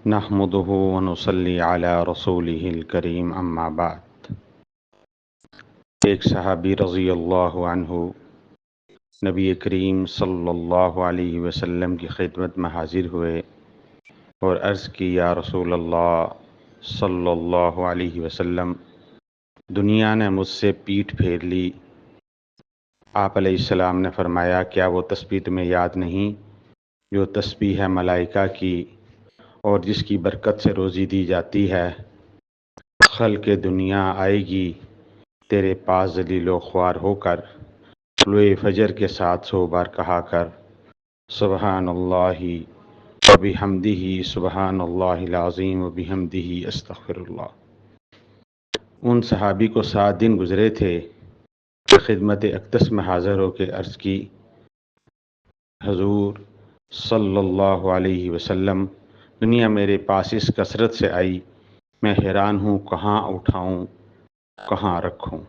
نحمده ونصلی علی رسولہ الکریم اما بعد۔ ایک صحابی رضی اللہ عنہ نبی کریم صلی اللہ علیہ وسلم کی خدمت میں حاضر ہوئے اور عرض کی، یا رسول اللہ صلی اللہ علیہ وسلم، دنیا نے مجھ سے پیٹھ پھیر لی۔ آپ علیہ السلام نے فرمایا، کیا وہ تسبیح تمہیں یاد نہیں جو تسبیح ہے ملائکہ کی اور جس کی برکت سے روزی دی جاتی ہے؟ خلق دنیا آئے گی تیرے پاس ذلیل و خوار ہو کر، طلوع فجر کے ساتھ 100 بار کہا کر سبحان اللہ وبحمدہ، سبحان اللہ العظیم وبحمدہ، استغفر اللہ۔ ان صحابی کو 7 دن گزرے تھے کہ خدمت اقدس میں حاضر ہو کے عرض کی، حضور صلی اللہ علیہ وسلم، دنیا میرے پاس اس کثرت سے آئی، میں حیران ہوں، کہاں اٹھاؤں کہاں رکھوں۔